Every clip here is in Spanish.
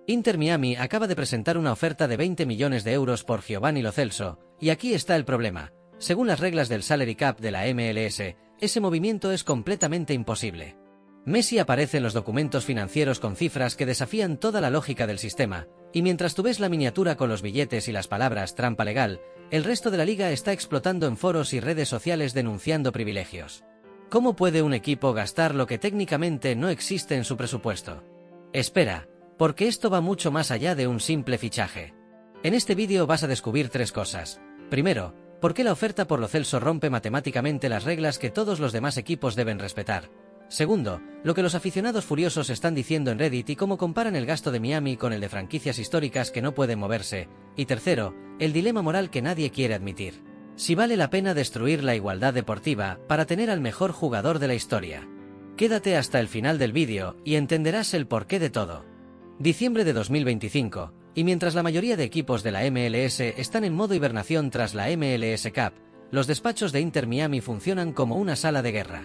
Inter Miami acaba de presentar una oferta de 20 millones de euros por Giovanni Lo Celso, y aquí está el problema. Según las reglas del salary cap de la MLS, ese movimiento es completamente imposible. Messi aparece en los documentos financieros con cifras que desafían toda la lógica del sistema, y mientras tú ves la miniatura con los billetes y las palabras trampa legal, el resto de la liga está explotando en foros y redes sociales denunciando privilegios. ¿Cómo puede un equipo gastar lo que técnicamente no existe en su presupuesto? Espera, porque esto va mucho más allá de un simple fichaje. En este vídeo vas a descubrir tres cosas. Primero, por qué la oferta por Lo Celso rompe matemáticamente las reglas que todos los demás equipos deben respetar. Segundo, lo que los aficionados furiosos están diciendo en Reddit y cómo comparan el gasto de Miami con el de franquicias históricas que no pueden moverse. Y tercero, el dilema moral que nadie quiere admitir. Si vale la pena destruir la igualdad deportiva para tener al mejor jugador de la historia. Quédate hasta el final del vídeo y entenderás el porqué de todo. Diciembre de 2025, y mientras la mayoría de equipos de la MLS están en modo hibernación tras la MLS Cup, los despachos de Inter Miami funcionan como una sala de guerra.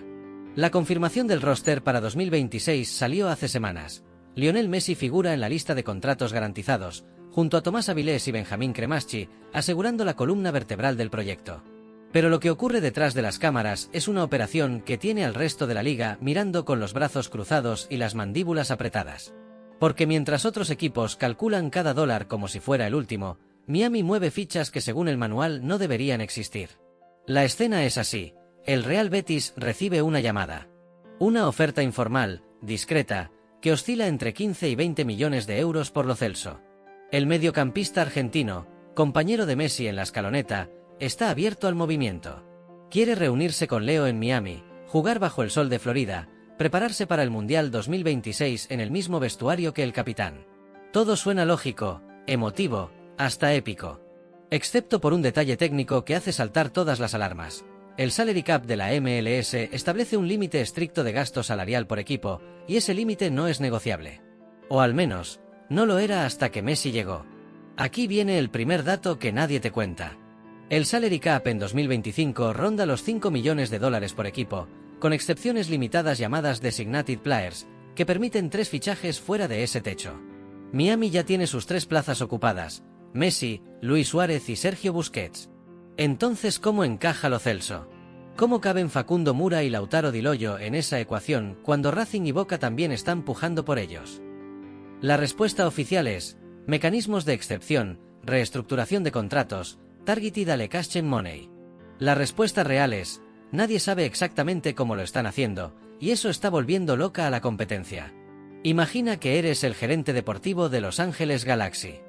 La confirmación del roster para 2026 salió hace semanas. Lionel Messi figura en la lista de contratos garantizados, junto a Tomás Avilés y Benjamín Cremaschi, asegurando la columna vertebral del proyecto. Pero lo que ocurre detrás de las cámaras es una operación que tiene al resto de la liga mirando con los brazos cruzados y las mandíbulas apretadas. Porque mientras otros equipos calculan cada dólar como si fuera el último, Miami mueve fichas que según el manual no deberían existir. La escena es así. El Real Betis recibe una llamada. Una oferta informal, discreta, que oscila entre 15 y 20 millones de euros por Lo Celso. El mediocampista argentino, compañero de Messi en la escaloneta, está abierto al movimiento. Quiere reunirse con Leo en Miami, jugar bajo el sol de Florida, prepararse para el Mundial 2026 en el mismo vestuario que el capitán. Todo suena lógico, emotivo, hasta épico. Excepto por un detalle técnico que hace saltar todas las alarmas. El salary cap de la MLS establece un límite estricto de gasto salarial por equipo, y ese límite no es negociable. O al menos, no lo era hasta que Messi llegó. Aquí viene el primer dato que nadie te cuenta. El salary cap en 2025 ronda los 5 millones de dólares por equipo, con excepciones limitadas llamadas designated players, que permiten 3 fichajes fuera de ese techo. Miami ya tiene sus 3 plazas ocupadas: Messi, Luis Suárez y Sergio Busquets. Entonces, ¿cómo encaja Lo Celso? ¿Cómo caben Facundo Mura y Lautaro Di Loyo en esa ecuación cuando Racing y Boca también están pujando por ellos? La respuesta oficial es: mecanismos de excepción, reestructuración de contratos, targeted allocation money. La respuesta real es: nadie sabe exactamente cómo lo están haciendo, y eso está volviendo loca a la competencia. Imagina que eres el gerente deportivo de Los Ángeles Galaxy.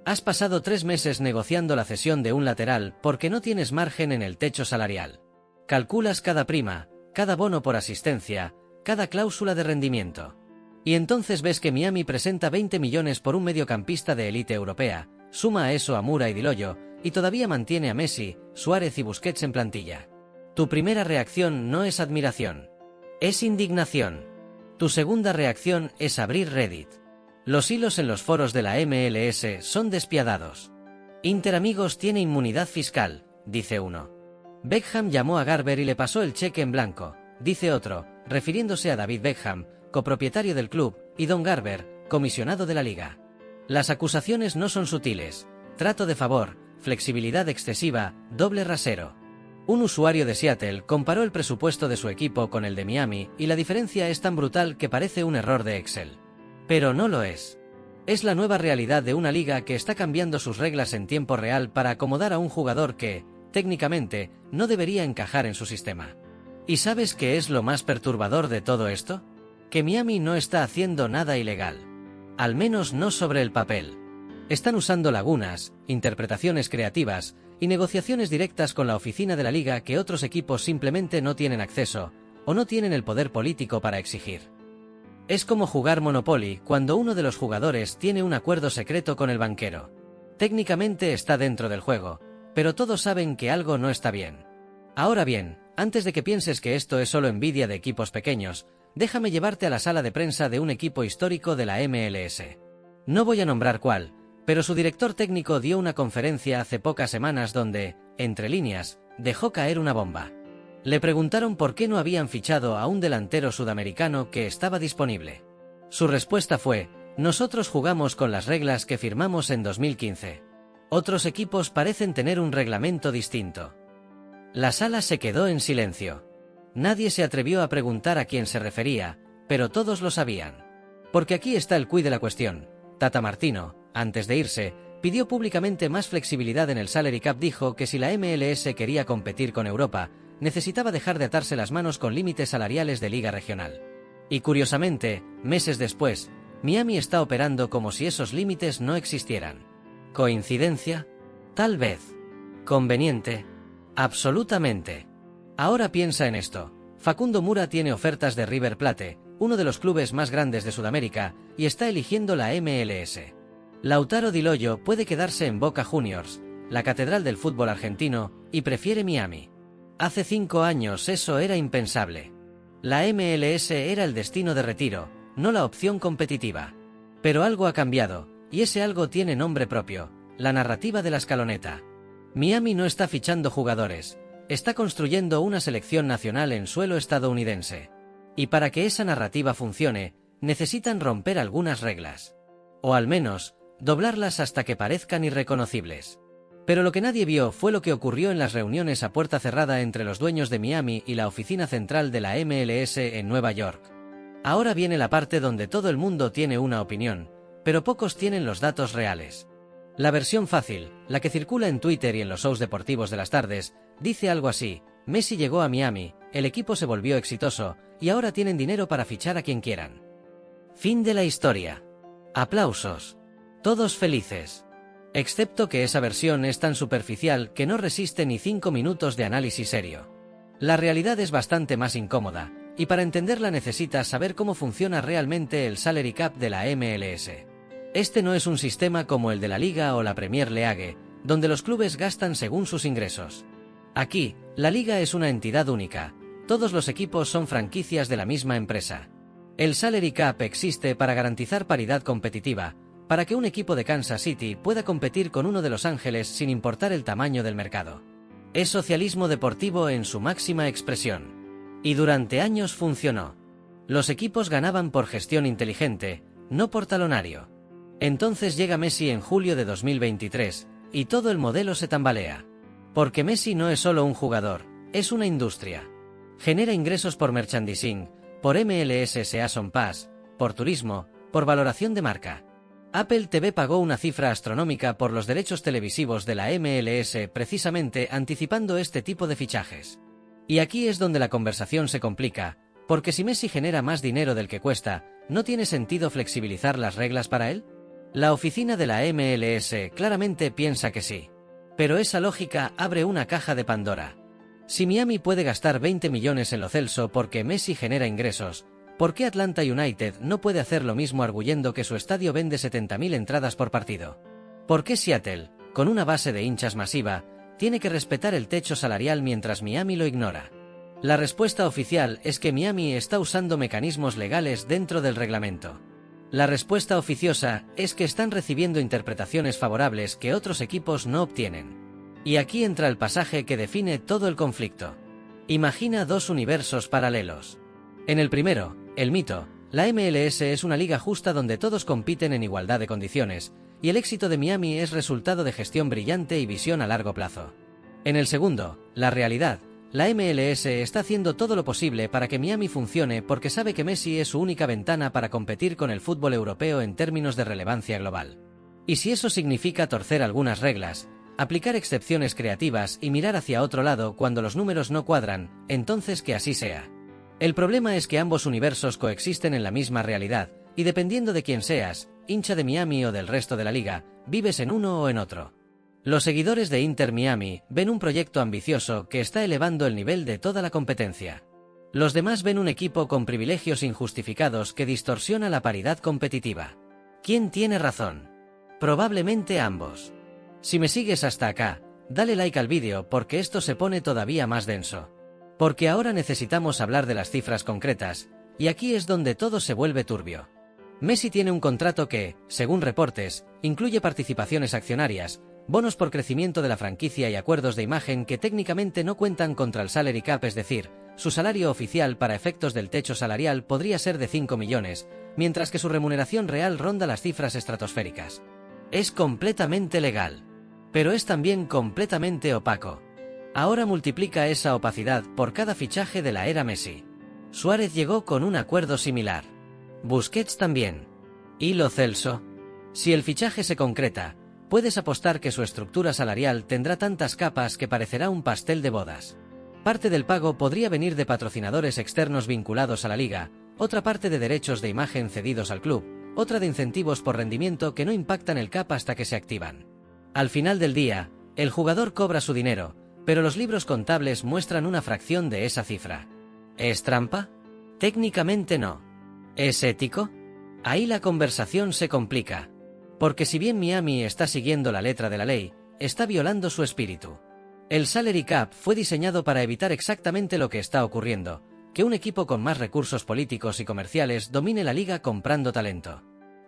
Has pasado 3 meses negociando la cesión de un lateral porque no tienes margen en el techo salarial. Calculas cada prima, cada bono por asistencia, cada cláusula de rendimiento. Y entonces ves que Miami presenta 20 millones por un mediocampista de élite europea, suma a eso a Mura y Di Loyo, y todavía mantiene a Messi, Suárez y Busquets en plantilla. Tu primera reacción no es admiración. Es indignación. Tu segunda reacción es abrir Reddit. Los hilos en los foros de la MLS son despiadados. Inter amigos tiene inmunidad fiscal, dice uno. Beckham llamó a Garber y le pasó el cheque en blanco, dice otro, refiriéndose a David Beckham, copropietario del club, y Don Garber, comisionado de la liga. Las acusaciones no son sutiles: trato de favor, flexibilidad excesiva, doble rasero. Un usuario de Seattle comparó el presupuesto de su equipo con el de Miami y la diferencia es tan brutal que parece un error de Excel. Pero no lo es. Es la nueva realidad de una liga que está cambiando sus reglas en tiempo real para acomodar a un jugador que, técnicamente, no debería encajar en su sistema. ¿Y sabes qué es lo más perturbador de todo esto? Que Miami no está haciendo nada ilegal. Al menos no sobre el papel. Están usando lagunas, interpretaciones creativas y negociaciones directas con la oficina de la liga que otros equipos simplemente no tienen acceso, o no tienen el poder político para exigir. Es como jugar Monopoly cuando uno de los jugadores tiene un acuerdo secreto con el banquero. Técnicamente está dentro del juego, pero todos saben que algo no está bien. Ahora bien, antes de que pienses que esto es solo envidia de equipos pequeños, déjame llevarte a la sala de prensa de un equipo histórico de la MLS. No voy a nombrar cuál, pero su director técnico dio una conferencia hace pocas semanas donde, entre líneas, dejó caer una bomba. Le preguntaron por qué no habían fichado a un delantero sudamericano que estaba disponible. Su respuesta fue: Nosotros jugamos con las reglas que firmamos en 2015. Otros equipos parecen tener un reglamento distinto. La sala se quedó en silencio. Nadie se atrevió a preguntar a quién se refería, pero todos lo sabían. Porque aquí está el quid de la cuestión. Tata Martino, antes de irse, pidió públicamente más flexibilidad en el Salary Cap. Dijo que si la MLS quería competir con Europa, necesitaba dejar de atarse las manos con límites salariales de liga regional. Y curiosamente, meses después, Miami está operando como si esos límites no existieran. ¿Coincidencia? Tal vez. ¿Conveniente? Absolutamente. Ahora piensa en esto. Facundo Mura tiene ofertas de River Plate, uno de los clubes más grandes de Sudamérica, y está eligiendo la MLS. Lautaro Di Loyo puede quedarse en Boca Juniors, la catedral del fútbol argentino, y prefiere Miami. Hace 5 años eso era impensable. La MLS era el destino de retiro, no la opción competitiva. Pero algo ha cambiado, y ese algo tiene nombre propio: la narrativa de la escaloneta. Miami no está fichando jugadores, está construyendo una selección nacional en suelo estadounidense. Y para que esa narrativa funcione, necesitan romper algunas reglas. O al menos, doblarlas hasta que parezcan irreconocibles. Pero lo que nadie vio fue lo que ocurrió en las reuniones a puerta cerrada entre los dueños de Miami y la oficina central de la MLS en Nueva York. Ahora viene la parte donde todo el mundo tiene una opinión, pero pocos tienen los datos reales. La versión fácil, la que circula en Twitter y en los shows deportivos de las tardes, dice algo así: Messi llegó a Miami, el equipo se volvió exitoso, y ahora tienen dinero para fichar a quien quieran. Fin de la historia. Aplausos. Todos felices. Excepto que esa versión es tan superficial que no resiste ni 5 minutos de análisis serio. La realidad es bastante más incómoda, y para entenderla necesitas saber cómo funciona realmente el Salary Cap de la MLS. Este no es un sistema como el de la Liga o la Premier League, donde los clubes gastan según sus ingresos. Aquí, la Liga es una entidad única, todos los equipos son franquicias de la misma empresa. El Salary Cap existe para garantizar paridad competitiva, para que un equipo de Kansas City pueda competir con uno de Los Ángeles sin importar el tamaño del mercado. Es socialismo deportivo en su máxima expresión. Y durante años funcionó. Los equipos ganaban por gestión inteligente, no por talonario. Entonces llega Messi en julio de 2023, y todo el modelo se tambalea. Porque Messi no es solo un jugador, es una industria. Genera ingresos por merchandising, por MLS Season Pass, por turismo, por valoración de marca. Apple TV pagó una cifra astronómica por los derechos televisivos de la MLS precisamente anticipando este tipo de fichajes. Y aquí es donde la conversación se complica, porque si Messi genera más dinero del que cuesta, ¿no tiene sentido flexibilizar las reglas para él? La oficina de la MLS claramente piensa que sí. Pero esa lógica abre una caja de Pandora. Si Miami puede gastar 20 millones en Lo Celso porque Messi genera ingresos, ¿por qué Atlanta United no puede hacer lo mismo arguyendo que su estadio vende 70.000 entradas por partido? ¿Por qué Seattle, con una base de hinchas masiva, tiene que respetar el techo salarial mientras Miami lo ignora? La respuesta oficial es que Miami está usando mecanismos legales dentro del reglamento. La respuesta oficiosa es que están recibiendo interpretaciones favorables que otros equipos no obtienen. Y aquí entra el pasaje que define todo el conflicto. Imagina dos universos paralelos. En el primero, el mito, la MLS es una liga justa donde todos compiten en igualdad de condiciones, y el éxito de Miami es resultado de gestión brillante y visión a largo plazo. En el segundo, la realidad, la MLS está haciendo todo lo posible para que Miami funcione porque sabe que Messi es su única ventana para competir con el fútbol europeo en términos de relevancia global. Y si eso significa torcer algunas reglas, aplicar excepciones creativas y mirar hacia otro lado cuando los números no cuadran, entonces que así sea. El problema es que ambos universos coexisten en la misma realidad, y dependiendo de quién seas, hincha de Miami o del resto de la liga, vives en uno o en otro. Los seguidores de Inter Miami ven un proyecto ambicioso que está elevando el nivel de toda la competencia. Los demás ven un equipo con privilegios injustificados que distorsiona la paridad competitiva. ¿Quién tiene razón? Probablemente ambos. Si me sigues hasta acá, dale like al vídeo porque esto se pone todavía más denso. Porque ahora necesitamos hablar de las cifras concretas, y aquí es donde todo se vuelve turbio. Messi tiene un contrato que, según reportes, incluye participaciones accionarias, bonos por crecimiento de la franquicia y acuerdos de imagen que técnicamente no cuentan contra el salary cap, es decir, su salario oficial para efectos del techo salarial podría ser de 5 millones, mientras que su remuneración real ronda las cifras estratosféricas. Es completamente legal, pero es también completamente opaco. Ahora multiplica esa opacidad por cada fichaje de la era Messi. Suárez llegó con un acuerdo similar. Busquets también. ¿Y Lo Celso? Si el fichaje se concreta, puedes apostar que su estructura salarial tendrá tantas capas que parecerá un pastel de bodas. Parte del pago podría venir de patrocinadores externos vinculados a la liga, otra parte de derechos de imagen cedidos al club, otra de incentivos por rendimiento que no impactan el cap hasta que se activan. Al final del día, el jugador cobra su dinero, pero los libros contables muestran una fracción de esa cifra. ¿Es trampa? Técnicamente no. ¿Es ético? Ahí la conversación se complica. Porque si bien Miami está siguiendo la letra de la ley, está violando su espíritu. El salary cap fue diseñado para evitar exactamente lo que está ocurriendo, que un equipo con más recursos políticos y comerciales domine la liga comprando talento.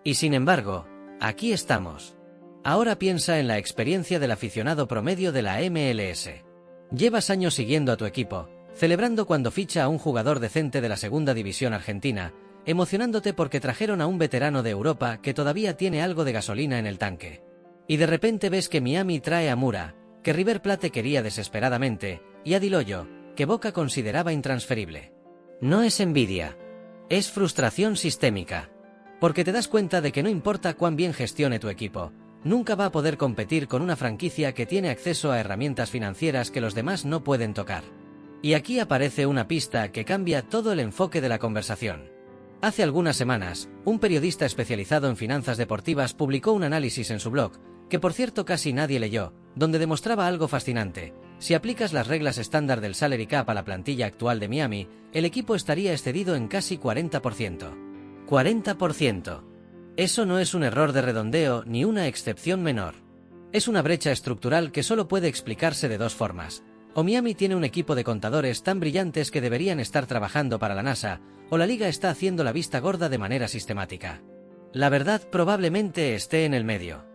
Y sin embargo, aquí estamos. Ahora piensa en la experiencia del aficionado promedio de la MLS. Llevas años siguiendo a tu equipo, celebrando cuando ficha a un jugador decente de la segunda división argentina, emocionándote porque trajeron a un veterano de Europa que todavía tiene algo de gasolina en el tanque. Y de repente ves que Miami trae a Mura, que River Plate quería desesperadamente, y a Di Lollo, que Boca consideraba intransferible. No es envidia. Es frustración sistémica. Porque te das cuenta de que no importa cuán bien gestione tu equipo, nunca va a poder competir con una franquicia que tiene acceso a herramientas financieras que los demás no pueden tocar. Y aquí aparece una pista que cambia todo el enfoque de la conversación. Hace algunas semanas, un periodista especializado en finanzas deportivas publicó un análisis en su blog, que por cierto casi nadie leyó, donde demostraba algo fascinante. Si aplicas las reglas estándar del salary cap a la plantilla actual de Miami, el equipo estaría excedido en casi 40%. 40%. Eso no es un error de redondeo ni una excepción menor. Es una brecha estructural que solo puede explicarse de dos formas. O Miami tiene un equipo de contadores tan brillantes que deberían estar trabajando para la NASA, o la liga está haciendo la vista gorda de manera sistemática. La verdad probablemente esté en el medio.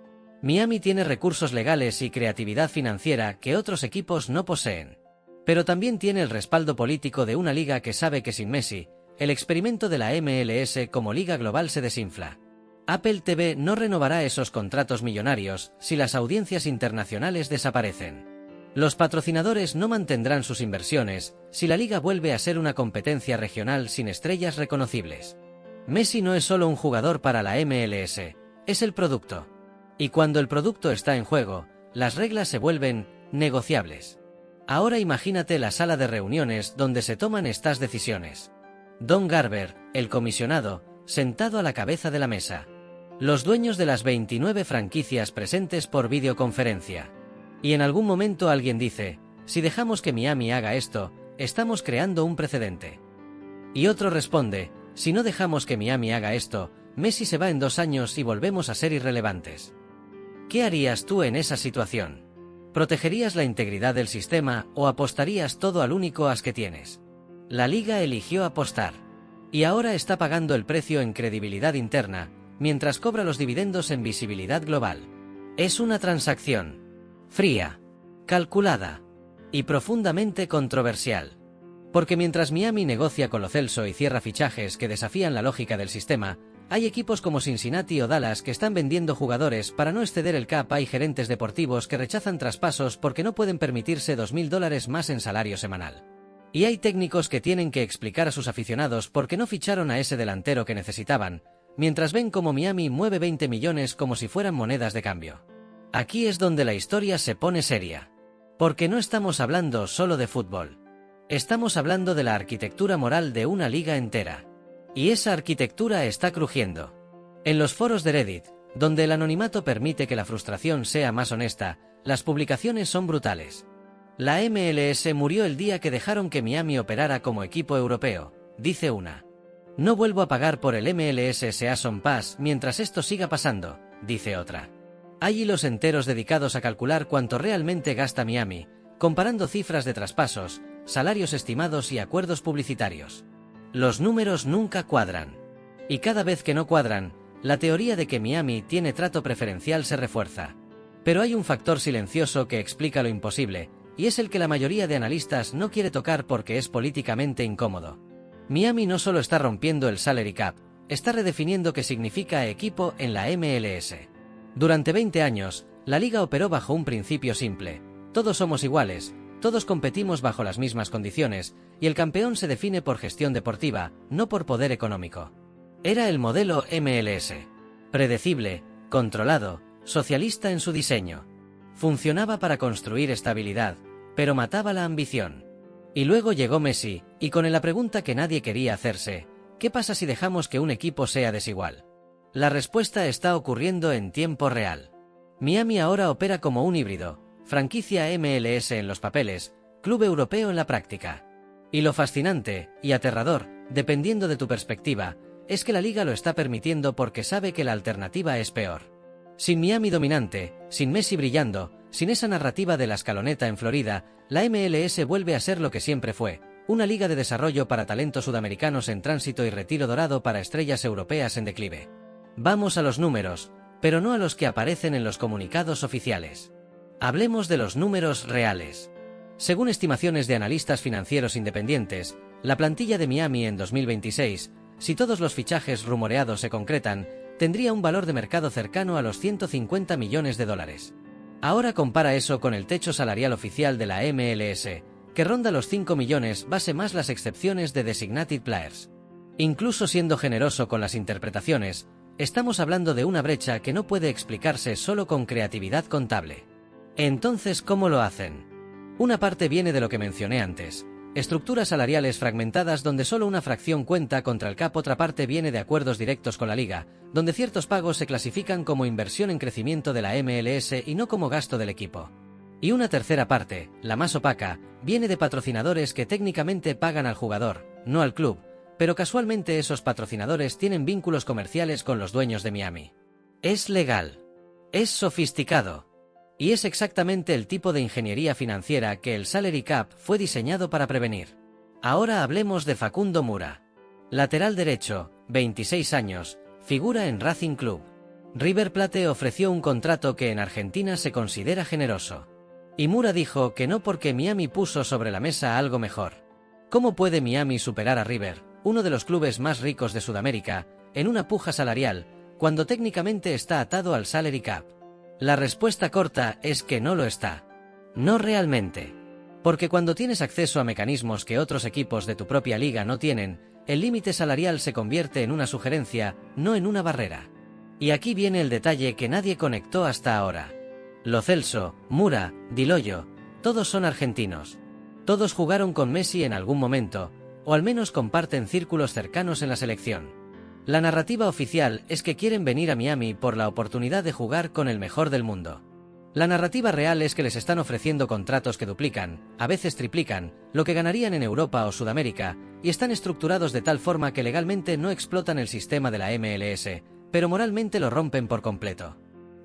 Miami tiene recursos legales y creatividad financiera que otros equipos no poseen. Pero también tiene el respaldo político de una liga que sabe que sin Messi, el experimento de la MLS como liga global se desinfla. Apple TV no renovará esos contratos millonarios si las audiencias internacionales desaparecen. Los patrocinadores no mantendrán sus inversiones si la liga vuelve a ser una competencia regional sin estrellas reconocibles. Messi no es solo un jugador para la MLS, es el producto. Y cuando el producto está en juego, las reglas se vuelven negociables. Ahora imagínate la sala de reuniones donde se toman estas decisiones. Don Garber, el comisionado, sentado a la cabeza de la mesa. Los dueños de las 29 franquicias presentes por videoconferencia. Y en algún momento alguien dice, si dejamos que Miami haga esto, estamos creando un precedente. Y otro responde, si no dejamos que Miami haga esto, Messi se va en 2 años y volvemos a ser irrelevantes. ¿Qué harías tú en esa situación? ¿Protegerías la integridad del sistema o apostarías todo al único as que tienes? La liga eligió apostar. Y ahora está pagando el precio en credibilidad interna, mientras cobra los dividendos en visibilidad global. Es una transacción fría, calculada y profundamente controversial. Porque mientras Miami negocia con Lo Celso y cierra fichajes que desafían la lógica del sistema, hay equipos como Cincinnati o Dallas que están vendiendo jugadores para no exceder el cap. Hay gerentes deportivos que rechazan traspasos porque no pueden permitirse $2.000 más en salario semanal. Y hay técnicos que tienen que explicar a sus aficionados por qué no ficharon a ese delantero que necesitaban, mientras ven como Miami mueve 20 millones como si fueran monedas de cambio. Aquí es donde la historia se pone seria. Porque no estamos hablando solo de fútbol. Estamos hablando de la arquitectura moral de una liga entera. Y esa arquitectura está crujiendo. En los foros de Reddit, donde el anonimato permite que la frustración sea más honesta, las publicaciones son brutales. La MLS murió el día que dejaron que Miami operara como equipo europeo, dice una. No vuelvo a pagar por el MLS Season Pass mientras esto siga pasando, dice otra. Hay hilos enteros dedicados a calcular cuánto realmente gasta Miami, comparando cifras de traspasos, salarios estimados y acuerdos publicitarios. Los números nunca cuadran. Y cada vez que no cuadran, la teoría de que Miami tiene trato preferencial se refuerza. Pero hay un factor silencioso que explica lo imposible, y es el que la mayoría de analistas no quiere tocar porque es políticamente incómodo. Miami no solo está rompiendo el salary cap, está redefiniendo qué significa equipo en la MLS. Durante 20 años, la liga operó bajo un principio simple: todos somos iguales, todos competimos bajo las mismas condiciones, y el campeón se define por gestión deportiva, no por poder económico. Era el modelo MLS. Predecible, controlado, socialista en su diseño. Funcionaba para construir estabilidad, pero mataba la ambición. Y luego llegó Messi, y con la pregunta que nadie quería hacerse: ¿qué pasa si dejamos que un equipo sea desigual? La respuesta está ocurriendo en tiempo real. Miami ahora opera como un híbrido: franquicia MLS en los papeles, club europeo en la práctica. Y lo fascinante, y aterrador, dependiendo de tu perspectiva, es que la liga lo está permitiendo porque sabe que la alternativa es peor. Sin Miami dominante, sin Messi brillando, sin esa narrativa de la escaloneta en Florida, la MLS vuelve a ser lo que siempre fue: una liga de desarrollo para talentos sudamericanos en tránsito y retiro dorado para estrellas europeas en declive. Vamos a los números, pero no a los que aparecen en los comunicados oficiales. Hablemos de los números reales. Según estimaciones de analistas financieros independientes, la plantilla de Miami en 2026, si todos los fichajes rumoreados se concretan, tendría un valor de mercado cercano a los 150 millones de dólares. Ahora compara eso con el techo salarial oficial de la MLS, que ronda los 5 millones, base más las excepciones de designated players. Incluso siendo generoso con las interpretaciones, estamos hablando de una brecha que no puede explicarse solo con creatividad contable. Entonces, ¿cómo lo hacen? Una parte viene de lo que mencioné antes: estructuras salariales fragmentadas donde solo una fracción cuenta contra el cap. Otra parte viene de acuerdos directos con la liga, donde ciertos pagos se clasifican como inversión en crecimiento de la MLS y no como gasto del equipo. Y una tercera parte, la más opaca, viene de patrocinadores que técnicamente pagan al jugador, no al club, pero casualmente esos patrocinadores tienen vínculos comerciales con los dueños de Miami. Es legal. Es sofisticado. Y es exactamente el tipo de ingeniería financiera que el salary cap fue diseñado para prevenir. Ahora hablemos de Facundo Mura. Lateral derecho, 26 años, figura en Racing Club. River Plate ofreció un contrato que en Argentina se considera generoso. Y Mura dijo que no porque Miami puso sobre la mesa algo mejor. ¿Cómo puede Miami superar a River, uno de los clubes más ricos de Sudamérica, en una puja salarial, cuando técnicamente está atado al salary cap? La respuesta corta es que no lo está. No realmente. Porque cuando tienes acceso a mecanismos que otros equipos de tu propia liga no tienen, el límite salarial se convierte en una sugerencia, no en una barrera. Y aquí viene el detalle que nadie conectó hasta ahora. Lo Celso, Mura, Di Loyo, todos son argentinos. Todos jugaron con Messi en algún momento, o al menos comparten círculos cercanos en la selección. La narrativa oficial es que quieren venir a Miami por la oportunidad de jugar con el mejor del mundo. La narrativa real es que les están ofreciendo contratos que duplican, a veces triplican, lo que ganarían en Europa o Sudamérica, y están estructurados de tal forma que legalmente no explotan el sistema de la MLS, pero moralmente lo rompen por completo.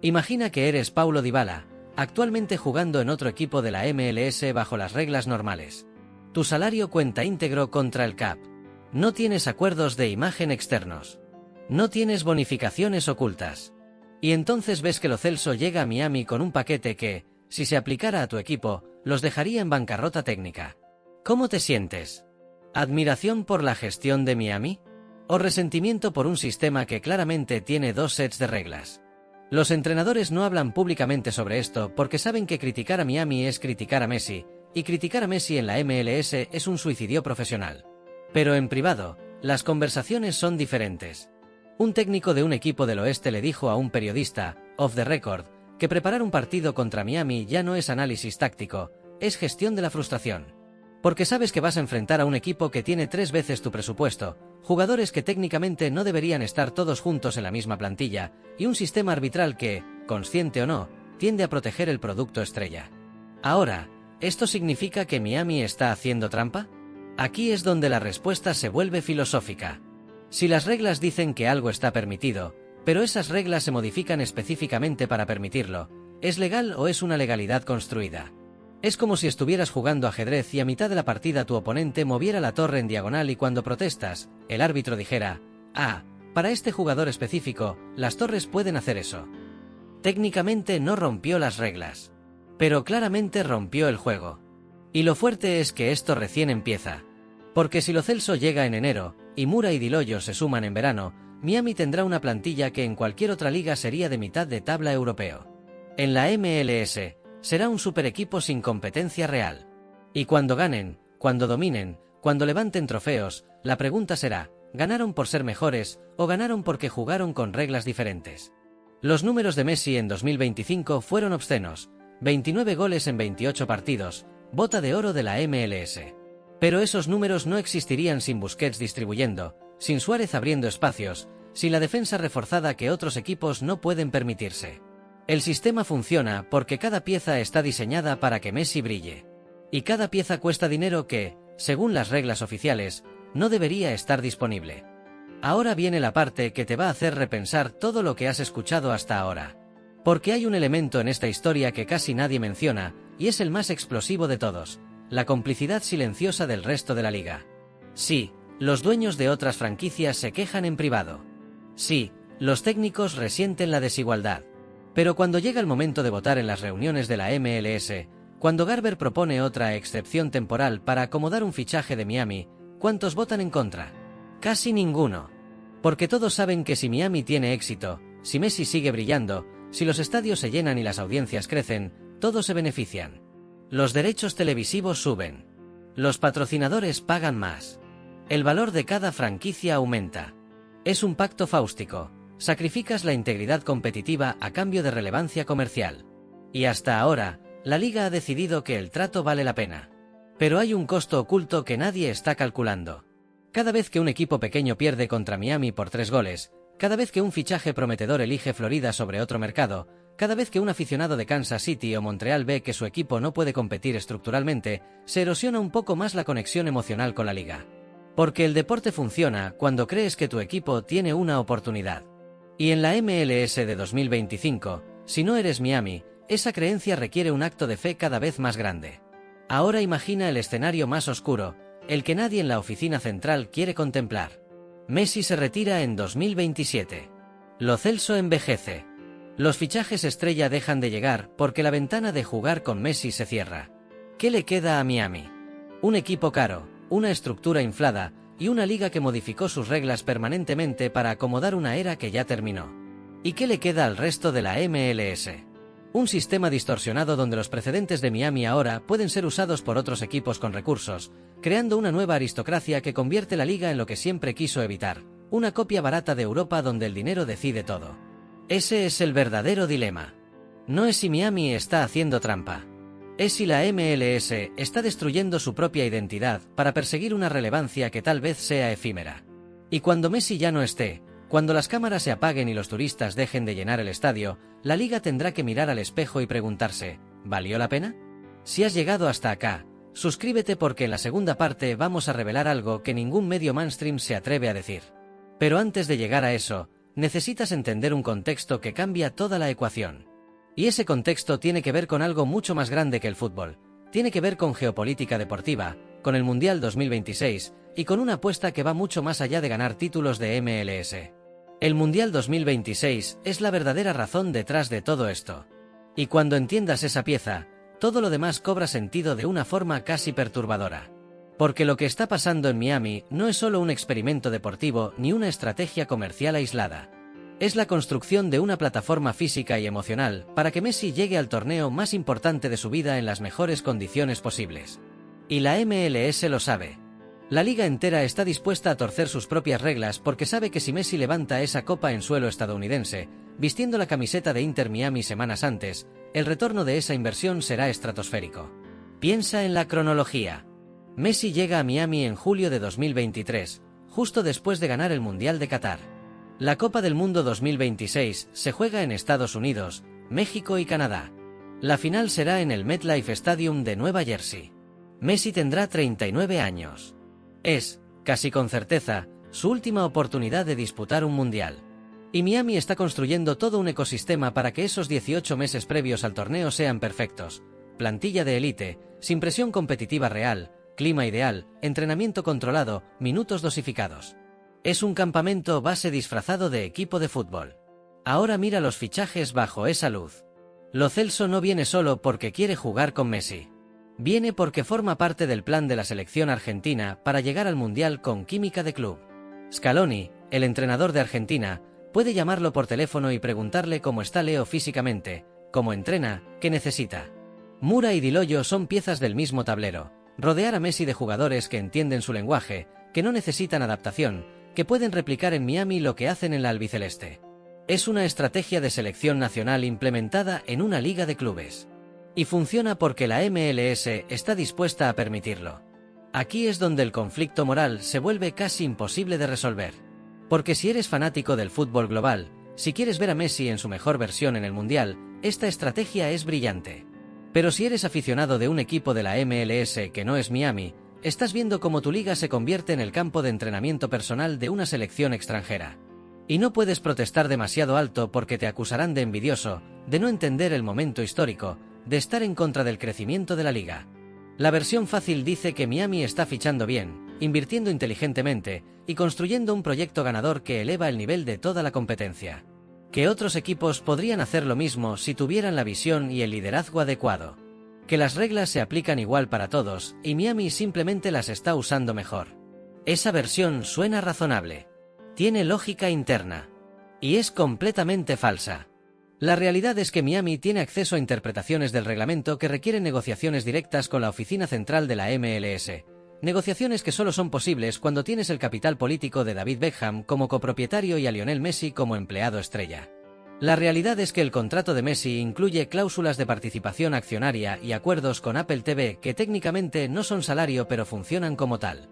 Imagina que eres Paulo Dybala, actualmente jugando en otro equipo de la MLS bajo las reglas normales. Tu salario cuenta íntegro contra el cap. No tienes acuerdos de imagen externos. No tienes bonificaciones ocultas. Y entonces ves que Lo Celso llega a Miami con un paquete que, si se aplicara a tu equipo, los dejaría en bancarrota técnica. ¿Cómo te sientes? ¿Admiración por la gestión de Miami? ¿O resentimiento por un sistema que claramente tiene dos sets de reglas? Los entrenadores no hablan públicamente sobre esto porque saben que criticar a Miami es criticar a Messi, y criticar a Messi en la MLS es un suicidio profesional. Pero en privado, las conversaciones son diferentes. Un técnico de un equipo del oeste le dijo a un periodista, off the record, que preparar un partido contra Miami ya no es análisis táctico, es gestión de la frustración. Porque sabes que vas a enfrentar a un equipo que tiene 3 veces tu presupuesto, jugadores que técnicamente no deberían estar todos juntos en la misma plantilla, y un sistema arbitral que, consciente o no, tiende a proteger el producto estrella. Ahora, ¿esto significa que Miami está haciendo trampa? Aquí es donde la respuesta se vuelve filosófica. Si las reglas dicen que algo está permitido, pero esas reglas se modifican específicamente para permitirlo, ¿es legal o es una legalidad construida? Es como si estuvieras jugando ajedrez y a mitad de la partida tu oponente moviera la torre en diagonal y cuando protestas, el árbitro dijera: «Ah, para este jugador específico, las torres pueden hacer eso». Técnicamente no rompió las reglas, pero claramente rompió el juego. Y lo fuerte es que esto recién empieza. Porque si Lo Celso llega en enero, y Mura y Di Loyo se suman en verano, Miami tendrá una plantilla que en cualquier otra liga sería de mitad de tabla europeo. En la MLS, será un super equipo sin competencia real. Y cuando ganen, cuando dominen, cuando levanten trofeos, la pregunta será, ¿ganaron por ser mejores o ganaron porque jugaron con reglas diferentes? Los números de Messi en 2025 fueron obscenos: 29 goles en 28 partidos, bota de oro de la MLS. Pero esos números no existirían sin Busquets distribuyendo, sin Suárez abriendo espacios, sin la defensa reforzada que otros equipos no pueden permitirse. El sistema funciona porque cada pieza está diseñada para que Messi brille. Y cada pieza cuesta dinero que, según las reglas oficiales, no debería estar disponible. Ahora viene la parte que te va a hacer repensar todo lo que has escuchado hasta ahora. Porque hay un elemento en esta historia que casi nadie menciona, y es el más explosivo de todos: la complicidad silenciosa del resto de la liga. Sí, los dueños de otras franquicias se quejan en privado. Sí, los técnicos resienten la desigualdad. Pero cuando llega el momento de votar en las reuniones de la MLS, cuando Garber propone otra excepción temporal para acomodar un fichaje de Miami, ¿cuántos votan en contra? Casi ninguno. Porque todos saben que si Miami tiene éxito, si Messi sigue brillando, si los estadios se llenan y las audiencias crecen, todos se benefician. Los derechos televisivos suben. Los patrocinadores pagan más. El valor de cada franquicia aumenta. Es un pacto fáustico. Sacrificas la integridad competitiva a cambio de relevancia comercial. Y hasta ahora, la liga ha decidido que el trato vale la pena. Pero hay un costo oculto que nadie está calculando. Cada vez que un equipo pequeño pierde contra Miami por 3 goles, cada vez que un fichaje prometedor elige Florida sobre otro mercado, cada vez que un aficionado de Kansas City o Montreal ve que su equipo no puede competir estructuralmente, se erosiona un poco más la conexión emocional con la liga. Porque el deporte funciona cuando crees que tu equipo tiene una oportunidad. Y en la MLS de 2025, si no eres Miami, esa creencia requiere un acto de fe cada vez más grande. Ahora imagina el escenario más oscuro, el que nadie en la oficina central quiere contemplar. Messi se retira en 2027. Lo Celso envejece. Los fichajes estrella dejan de llegar porque la ventana de jugar con Messi se cierra. ¿Qué le queda a Miami? Un equipo caro, una estructura inflada y una liga que modificó sus reglas permanentemente para acomodar una era que ya terminó. ¿Y qué le queda al resto de la MLS? Un sistema distorsionado donde los precedentes de Miami ahora pueden ser usados por otros equipos con recursos, creando una nueva aristocracia que convierte la liga en lo que siempre quiso evitar: una copia barata de Europa donde el dinero decide todo. Ese es el verdadero dilema. No es si Miami está haciendo trampa. Es si la MLS está destruyendo su propia identidad para perseguir una relevancia que tal vez sea efímera. Y cuando Messi ya no esté, cuando las cámaras se apaguen y los turistas dejen de llenar el estadio, la liga tendrá que mirar al espejo y preguntarse: ¿valió la pena? Si has llegado hasta acá, suscríbete porque en la segunda parte vamos a revelar algo que ningún medio mainstream se atreve a decir. Pero antes de llegar a eso, necesitas entender un contexto que cambia toda la ecuación. Y ese contexto tiene que ver con algo mucho más grande que el fútbol. Tiene que ver con geopolítica deportiva, con el Mundial 2026 y con una apuesta que va mucho más allá de ganar títulos de MLS. El Mundial 2026 es la verdadera razón detrás de todo esto. Y cuando entiendas esa pieza, todo lo demás cobra sentido de una forma casi perturbadora. Porque lo que está pasando en Miami no es solo un experimento deportivo ni una estrategia comercial aislada. Es la construcción de una plataforma física y emocional para que Messi llegue al torneo más importante de su vida en las mejores condiciones posibles. Y la MLS lo sabe. La liga entera está dispuesta a torcer sus propias reglas porque sabe que si Messi levanta esa copa en suelo estadounidense, vistiendo la camiseta de Inter Miami semanas antes, el retorno de esa inversión será estratosférico. Piensa en la cronología. Messi llega a Miami en julio de 2023, justo después de ganar el Mundial de Qatar. La Copa del Mundo 2026 se juega en Estados Unidos, México y Canadá. La final será en el MetLife Stadium de Nueva Jersey. Messi tendrá 39 años. Es, casi con certeza, su última oportunidad de disputar un mundial. Y Miami está construyendo todo un ecosistema para que esos 18 meses previos al torneo sean perfectos. Plantilla de élite, sin presión competitiva real, clima ideal, entrenamiento controlado, minutos dosificados. Es un campamento base disfrazado de equipo de fútbol. Ahora mira los fichajes bajo esa luz. Lo Celso no viene solo porque quiere jugar con Messi. Viene porque forma parte del plan de la selección argentina para llegar al Mundial con química de club. Scaloni, el entrenador de Argentina, puede llamarlo por teléfono y preguntarle cómo está Leo físicamente, cómo entrena, qué necesita. Mura y Di Lollo son piezas del mismo tablero. Rodear a Messi de jugadores que entienden su lenguaje, que no necesitan adaptación, que pueden replicar en Miami lo que hacen en la albiceleste. Es una estrategia de selección nacional implementada en una liga de clubes. Y funciona porque la MLS está dispuesta a permitirlo. Aquí es donde el conflicto moral se vuelve casi imposible de resolver. Porque si eres fanático del fútbol global, si quieres ver a Messi en su mejor versión en el Mundial, esta estrategia es brillante. Pero si eres aficionado de un equipo de la MLS que no es Miami, estás viendo cómo tu liga se convierte en el campo de entrenamiento personal de una selección extranjera. Y no puedes protestar demasiado alto porque te acusarán de envidioso, de no entender el momento histórico, de estar en contra del crecimiento de la liga. La versión fácil dice que Miami está fichando bien, invirtiendo inteligentemente y construyendo un proyecto ganador que eleva el nivel de toda la competencia. Que otros equipos podrían hacer lo mismo si tuvieran la visión y el liderazgo adecuado. Que las reglas se aplican igual para todos y Miami simplemente las está usando mejor. Esa versión suena razonable. Tiene lógica interna. Y es completamente falsa. La realidad es que Miami tiene acceso a interpretaciones del reglamento que requieren negociaciones directas con la oficina central de la MLS. Negociaciones que solo son posibles cuando tienes el capital político de David Beckham como copropietario y a Lionel Messi como empleado estrella. La realidad es que el contrato de Messi incluye cláusulas de participación accionaria y acuerdos con Apple TV que técnicamente no son salario pero funcionan como tal.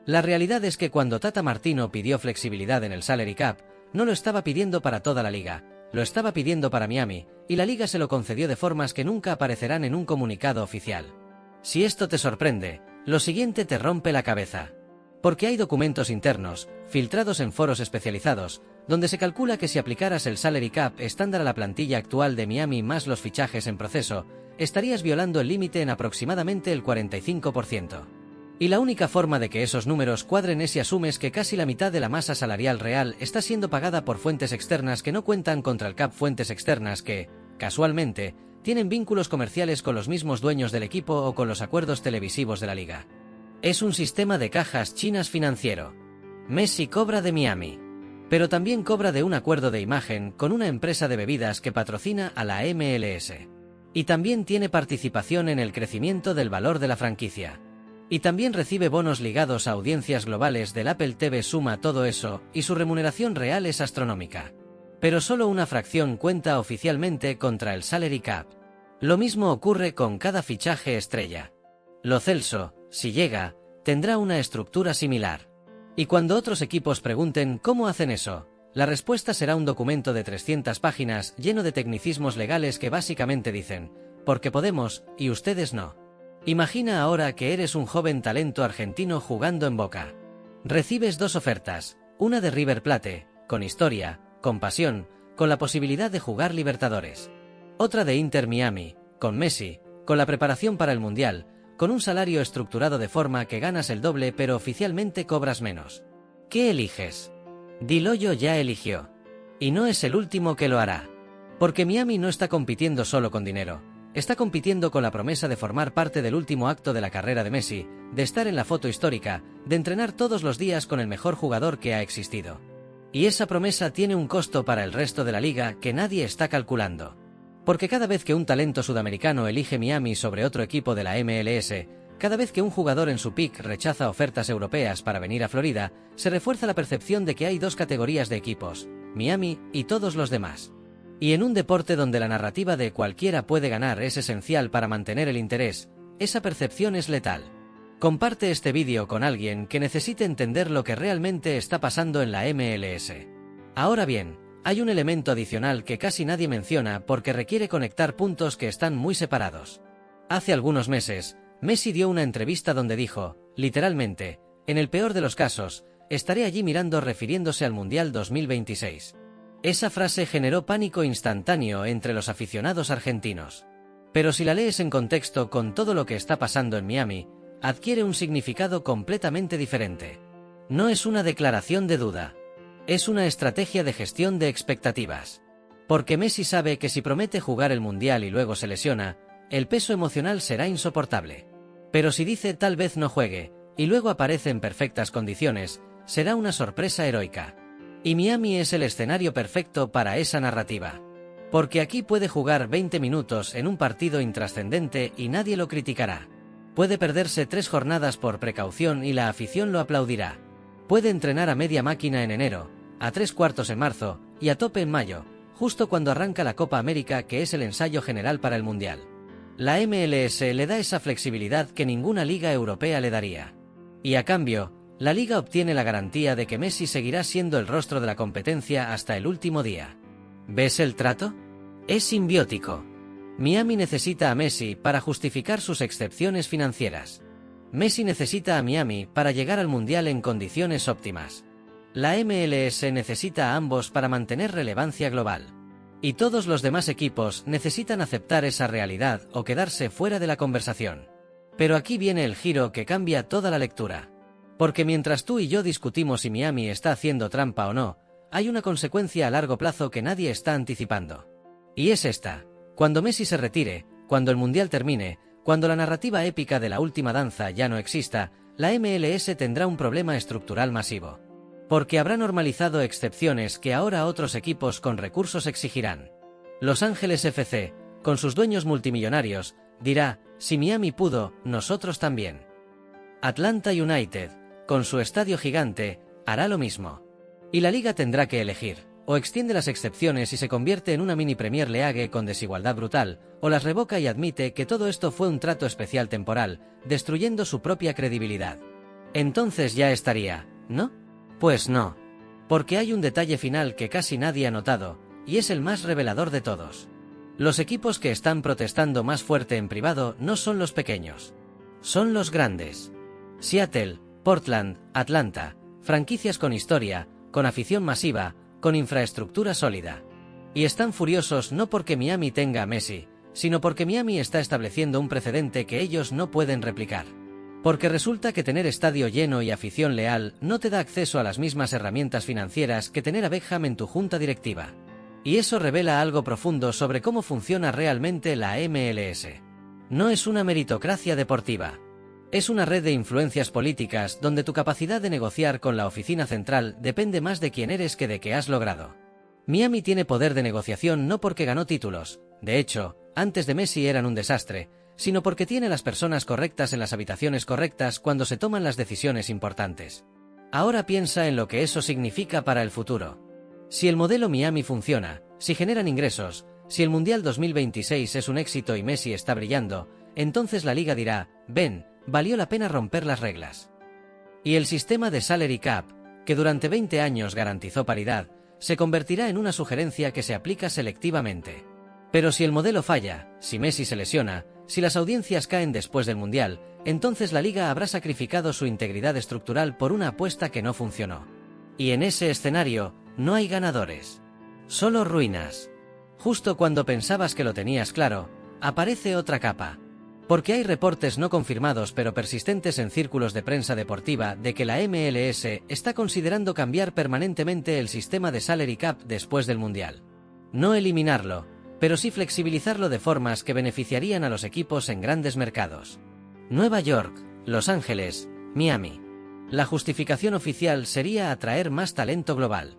La realidad es que cuando Tata Martino pidió flexibilidad en el salary cap, no lo estaba pidiendo para toda la liga, lo estaba pidiendo para Miami, y la liga se lo concedió de formas que nunca aparecerán en un comunicado oficial. Si esto te sorprende, lo siguiente te rompe la cabeza. Porque hay documentos internos, filtrados en foros especializados, donde se calcula que si aplicaras el salary cap estándar a la plantilla actual de Miami más los fichajes en proceso, estarías violando el límite en aproximadamente el 45%. Y la única forma de que esos números cuadren es si asumes que casi la mitad de la masa salarial real está siendo pagada por fuentes externas que no cuentan contra el cap, fuentes externas que, casualmente, tienen vínculos comerciales con los mismos dueños del equipo o con los acuerdos televisivos de la liga. Es un sistema de cajas chinas financiero. Messi cobra de Miami. Pero también cobra de un acuerdo de imagen con una empresa de bebidas que patrocina a la MLS. Y también tiene participación en el crecimiento del valor de la franquicia. Y también recibe bonos ligados a audiencias globales del Apple TV. Suma todo eso, y su remuneración real es astronómica. Pero solo una fracción cuenta oficialmente contra el salary cap. Lo mismo ocurre con cada fichaje estrella. Lo Celso, si llega, tendrá una estructura similar. Y cuando otros equipos pregunten cómo hacen eso, la respuesta será un documento de 300 páginas lleno de tecnicismos legales que básicamente dicen, porque podemos, y ustedes no. Imagina ahora que eres un joven talento argentino jugando en Boca. Recibes dos ofertas, una de River Plate, con historia, con pasión, con la posibilidad de jugar Libertadores. Otra de Inter Miami, con Messi, con la preparación para el Mundial, con un salario estructurado de forma que ganas el doble pero oficialmente cobras menos. ¿Qué eliges? Di Lollo ya eligió. Y no es el último que lo hará. Porque Miami no está compitiendo solo con dinero. Está compitiendo con la promesa de formar parte del último acto de la carrera de Messi, de estar en la foto histórica, de entrenar todos los días con el mejor jugador que ha existido. Y esa promesa tiene un costo para el resto de la liga que nadie está calculando. Porque cada vez que un talento sudamericano elige Miami sobre otro equipo de la MLS, cada vez que un jugador en su pick rechaza ofertas europeas para venir a Florida, se refuerza la percepción de que hay dos categorías de equipos, Miami y todos los demás. Y en un deporte donde la narrativa de cualquiera puede ganar es esencial para mantener el interés, esa percepción es letal. Comparte este vídeo con alguien que necesite entender lo que realmente está pasando en la MLS. Ahora bien, hay un elemento adicional que casi nadie menciona porque requiere conectar puntos que están muy separados. Hace algunos meses, Messi dio una entrevista donde dijo, literalmente, en el peor de los casos, estaré allí mirando refiriéndose al Mundial 2026. Esa frase generó pánico instantáneo entre los aficionados argentinos. Pero si la lees en contexto con todo lo que está pasando en Miami, adquiere un significado completamente diferente. No es una declaración de duda. Es una estrategia de gestión de expectativas. Porque Messi sabe que si promete jugar el Mundial y luego se lesiona, el peso emocional será insoportable. Pero si dice tal vez no juegue, y luego aparece en perfectas condiciones, será una sorpresa heroica. Y Miami es el escenario perfecto para esa narrativa. Porque aquí puede jugar 20 minutos en un partido intrascendente y nadie lo criticará. Puede perderse 3 jornadas por precaución y la afición lo aplaudirá. Puede entrenar a media máquina en enero, a 3/4 en marzo y a tope en mayo, justo cuando arranca la Copa América, que es el ensayo general para el Mundial. La MLS le da esa flexibilidad que ninguna liga europea le daría. Y a cambio, la liga obtiene la garantía de que Messi seguirá siendo el rostro de la competencia hasta el último día. ¿Ves el trato? Es simbiótico. Miami necesita a Messi para justificar sus excepciones financieras. Messi necesita a Miami para llegar al Mundial en condiciones óptimas. La MLS necesita a ambos para mantener relevancia global. Y todos los demás equipos necesitan aceptar esa realidad o quedarse fuera de la conversación. Pero aquí viene el giro que cambia toda la lectura. Porque mientras tú y yo discutimos si Miami está haciendo trampa o no, hay una consecuencia a largo plazo que nadie está anticipando. Y es esta: cuando Messi se retire, cuando el Mundial termine, cuando la narrativa épica de la última danza ya no exista, la MLS tendrá un problema estructural masivo. Porque habrá normalizado excepciones que ahora otros equipos con recursos exigirán. Los Ángeles FC, con sus dueños multimillonarios, dirá: si Miami pudo, nosotros también. Atlanta United, con su estadio gigante, hará lo mismo. Y la liga tendrá que elegir: o extiende las excepciones y se convierte en una mini Premier League con desigualdad brutal, o las revoca y admite que todo esto fue un trato especial temporal, destruyendo su propia credibilidad. Entonces ya estaría, ¿no? Pues no. Porque hay un detalle final que casi nadie ha notado, y es el más revelador de todos. Los equipos que están protestando más fuerte en privado no son los pequeños. Son los grandes. Seattle, Portland, Atlanta, franquicias con historia, con afición masiva, con infraestructura sólida. Y están furiosos no porque Miami tenga a Messi, sino porque Miami está estableciendo un precedente que ellos no pueden replicar. Porque resulta que tener estadio lleno y afición leal no te da acceso a las mismas herramientas financieras que tener a Beckham en tu junta directiva. Y eso revela algo profundo sobre cómo funciona realmente la MLS. No es una meritocracia deportiva. Es una red de influencias políticas donde tu capacidad de negociar con la oficina central depende más de quién eres que de qué has logrado. Miami tiene poder de negociación no porque ganó títulos, de hecho, antes de Messi eran un desastre, sino porque tiene las personas correctas en las habitaciones correctas cuando se toman las decisiones importantes. Ahora piensa en lo que eso significa para el futuro. Si el modelo Miami funciona, si generan ingresos, si el Mundial 2026 es un éxito y Messi está brillando, entonces la liga dirá: ven, valió la pena romper las reglas. Y el sistema de salary cap, que durante 20 años garantizó paridad, se convertirá en una sugerencia que se aplica selectivamente. Pero si el modelo falla, si Messi se lesiona, si las audiencias caen después del Mundial, entonces la liga habrá sacrificado su integridad estructural por una apuesta que no funcionó. Y en ese escenario, no hay ganadores. Solo ruinas. Justo cuando pensabas que lo tenías claro, aparece otra capa. Porque hay reportes no confirmados pero persistentes en círculos de prensa deportiva de que la MLS está considerando cambiar permanentemente el sistema de salary cap después del Mundial. No eliminarlo, pero sí flexibilizarlo de formas que beneficiarían a los equipos en grandes mercados. Nueva York, Los Ángeles, Miami. La justificación oficial sería atraer más talento global.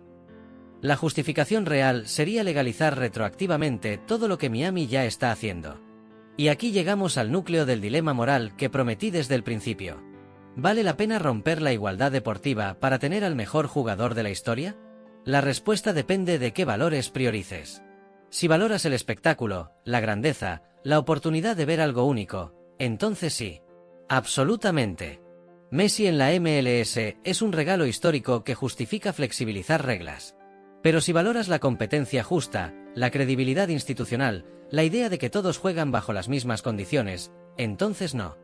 La justificación real sería legalizar retroactivamente todo lo que Miami ya está haciendo. Y aquí llegamos al núcleo del dilema moral que prometí desde el principio. ¿Vale la pena romper la igualdad deportiva para tener al mejor jugador de la historia? La respuesta depende de qué valores priorices. Si valoras el espectáculo, la grandeza, la oportunidad de ver algo único, entonces sí. Absolutamente. Messi en la MLS es un regalo histórico que justifica flexibilizar reglas. Pero si valoras la competencia justa, la credibilidad institucional, la idea de que todos juegan bajo las mismas condiciones, entonces no.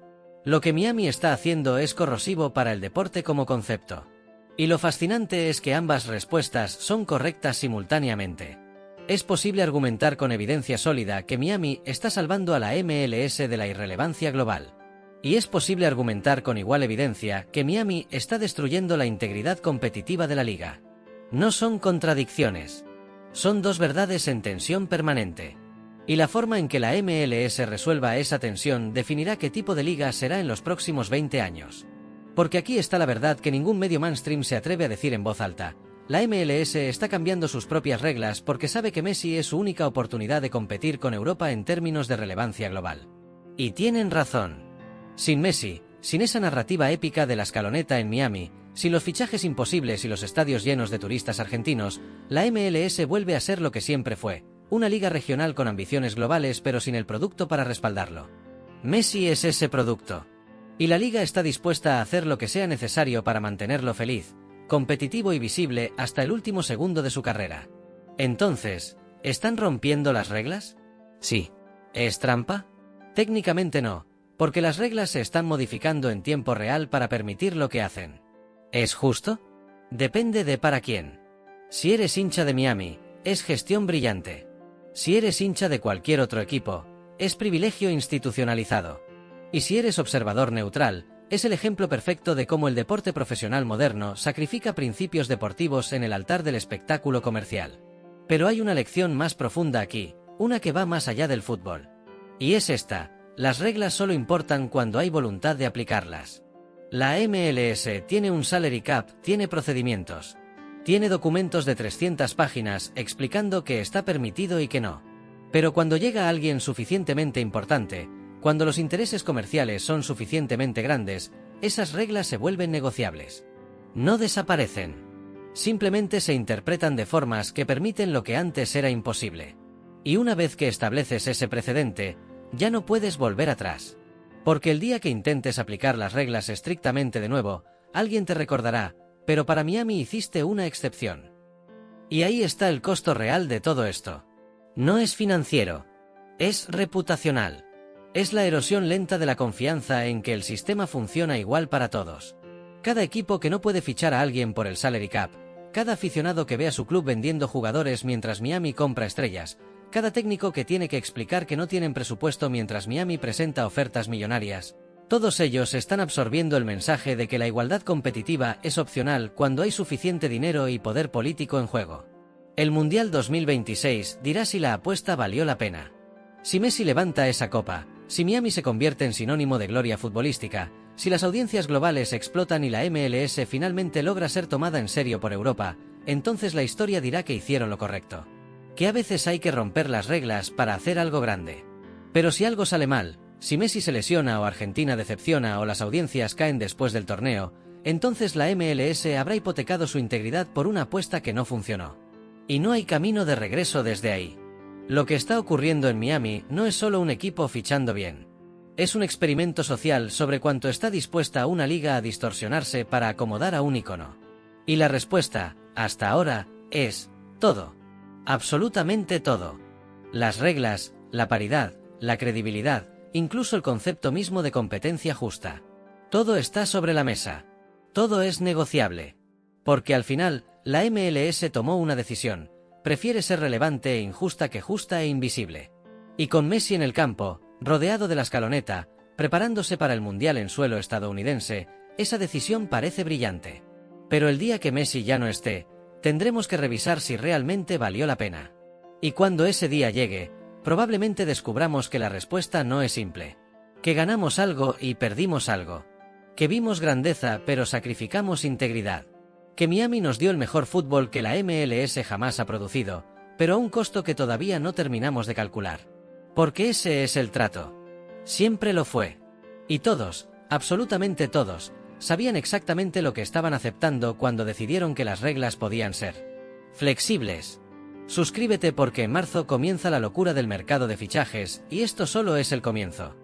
Lo que Miami está haciendo es corrosivo para el deporte como concepto. Y lo fascinante es que ambas respuestas son correctas simultáneamente. Es posible argumentar con evidencia sólida que Miami está salvando a la MLS de la irrelevancia global. Y es posible argumentar con igual evidencia que Miami está destruyendo la integridad competitiva de la liga. No son contradicciones. Son dos verdades en tensión permanente. Y la forma en que la MLS resuelva esa tensión definirá qué tipo de liga será en los próximos 20 años. Porque aquí está la verdad que ningún medio mainstream se atreve a decir en voz alta. la MLS está cambiando sus propias reglas porque sabe que Messi es su única oportunidad de competir con Europa en términos de relevancia global. Y tienen razón. Sin Messi, sin esa narrativa épica de la escaloneta en Miami, sin los fichajes imposibles y los estadios llenos de turistas argentinos, la MLS vuelve a ser lo que siempre fue, una liga regional con ambiciones globales pero sin el producto para respaldarlo. Messi es ese producto. Y la liga está dispuesta a hacer lo que sea necesario para mantenerlo feliz, competitivo y visible hasta el último segundo de su carrera. Entonces, ¿están rompiendo las reglas? Sí. ¿Es trampa? Técnicamente no, porque las reglas se están modificando en tiempo real para permitir lo que hacen. ¿Es justo? Depende de para quién. Si eres hincha de Miami, es gestión brillante. Si eres hincha de cualquier otro equipo, es privilegio institucionalizado. Y si eres observador neutral, es el ejemplo perfecto de cómo el deporte profesional moderno sacrifica principios deportivos en el altar del espectáculo comercial. Pero hay una lección más profunda aquí, una que va más allá del fútbol. Y es esta: las reglas solo importan cuando hay voluntad de aplicarlas. La MLS tiene un salary cap, tiene procedimientos. Tiene documentos de 300 páginas explicando qué está permitido y qué no. Pero cuando llega alguien suficientemente importante, cuando los intereses comerciales son suficientemente grandes, esas reglas se vuelven negociables. No desaparecen. Simplemente se interpretan de formas que permiten lo que antes era imposible. Y una vez que estableces ese precedente, ya no puedes volver atrás. Porque el día que intentes aplicar las reglas estrictamente de nuevo, alguien te recordará, pero para Miami hiciste una excepción. Y ahí está el costo real de todo esto. No es financiero. Es reputacional. Es la erosión lenta de la confianza en que el sistema funciona igual para todos. Cada equipo que no puede fichar a alguien por el salary cap, cada aficionado que ve a su club vendiendo jugadores mientras Miami compra estrellas, cada técnico que tiene que explicar que no tienen presupuesto mientras Miami presenta ofertas millonarias, todos ellos están absorbiendo el mensaje de que la igualdad competitiva es opcional cuando hay suficiente dinero y poder político en juego. El Mundial 2026 dirá si la apuesta valió la pena. Si Messi levanta esa copa, si Miami se convierte en sinónimo de gloria futbolística, si las audiencias globales explotan y la MLS finalmente logra ser tomada en serio por Europa, entonces la historia dirá que hicieron lo correcto. Que a veces hay que romper las reglas para hacer algo grande. Pero si algo sale mal, si Messi se lesiona o Argentina decepciona o las audiencias caen después del torneo, entonces la MLS habrá hipotecado su integridad por una apuesta que no funcionó. Y no hay camino de regreso desde ahí. Lo que está ocurriendo en Miami no es solo un equipo fichando bien. Es un experimento social sobre cuánto está dispuesta una liga a distorsionarse para acomodar a un ícono. Y la respuesta, hasta ahora, es todo. Absolutamente todo. Las reglas, la paridad, la credibilidad, incluso el concepto mismo de competencia justa. Todo está sobre la mesa. Todo es negociable. Porque al final, la MLS tomó una decisión: prefiere ser relevante e injusta que justa e invisible. Y con Messi en el campo, rodeado de la escaloneta, preparándose para el Mundial en suelo estadounidense, esa decisión parece brillante. Pero el día que Messi ya no esté, tendremos que revisar si realmente valió la pena. Y cuando ese día llegue, probablemente descubramos que la respuesta no es simple. Que ganamos algo y perdimos algo. Que vimos grandeza pero sacrificamos integridad. Que Miami nos dio el mejor fútbol que la MLS jamás ha producido, pero a un costo que todavía no terminamos de calcular. Porque ese es el trato. Siempre lo fue. Y todos, absolutamente todos, sabían exactamente lo que estaban aceptando cuando decidieron que las reglas podían ser flexibles. Suscríbete porque en marzo comienza la locura del mercado de fichajes, y esto solo es el comienzo.